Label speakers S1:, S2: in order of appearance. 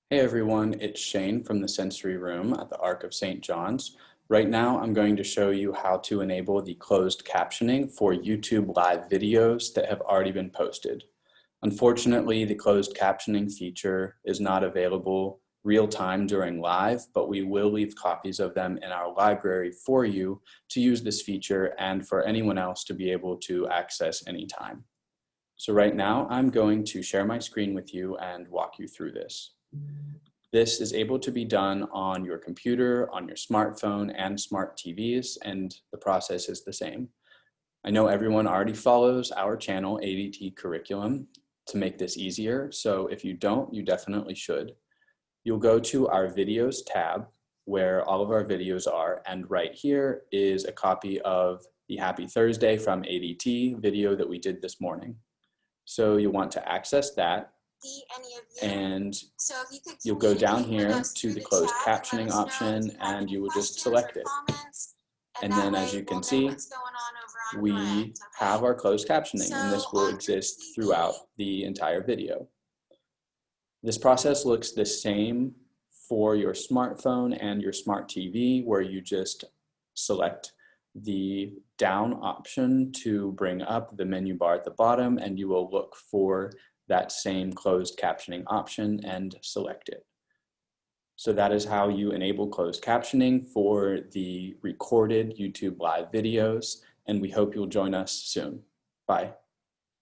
S1: Hey everyone, it's Shane from the Sensory Room at the Ark of St. John's. Right now I'm going to show you how to enable the closed captioning for YouTube live videos that have already been posted. Unfortunately, the closed captioning feature is not available real time during live, but we will leave copies of them in our library for you to use this feature and for anyone else to be able to access anytime. So right now I'm going to share my screen with you and walk you through this. This is able to be done on your computer, on your smartphone, and smart TVs, and the process is the same. I know everyone already follows our channel, ADT Curriculum, to make this easier, so if you don't, you definitely should. You'll go to our Videos tab, where all of our videos are, and right here is a copy of the Happy Thursday from ADT video that we did this morning. So you'll want to access that, and you'll go down here to the closed captioning option and you will just select it. And then as you can see, we have our closed captioning, and this will exist throughout the entire video. This process looks the same for your smartphone and your smart TV, where you just select the down option to bring up the menu bar at the bottom, and you will look for that same closed captioning option and select it. So that is how you enable closed captioning for the recorded YouTube live videos, and we hope you'll join us soon. Bye.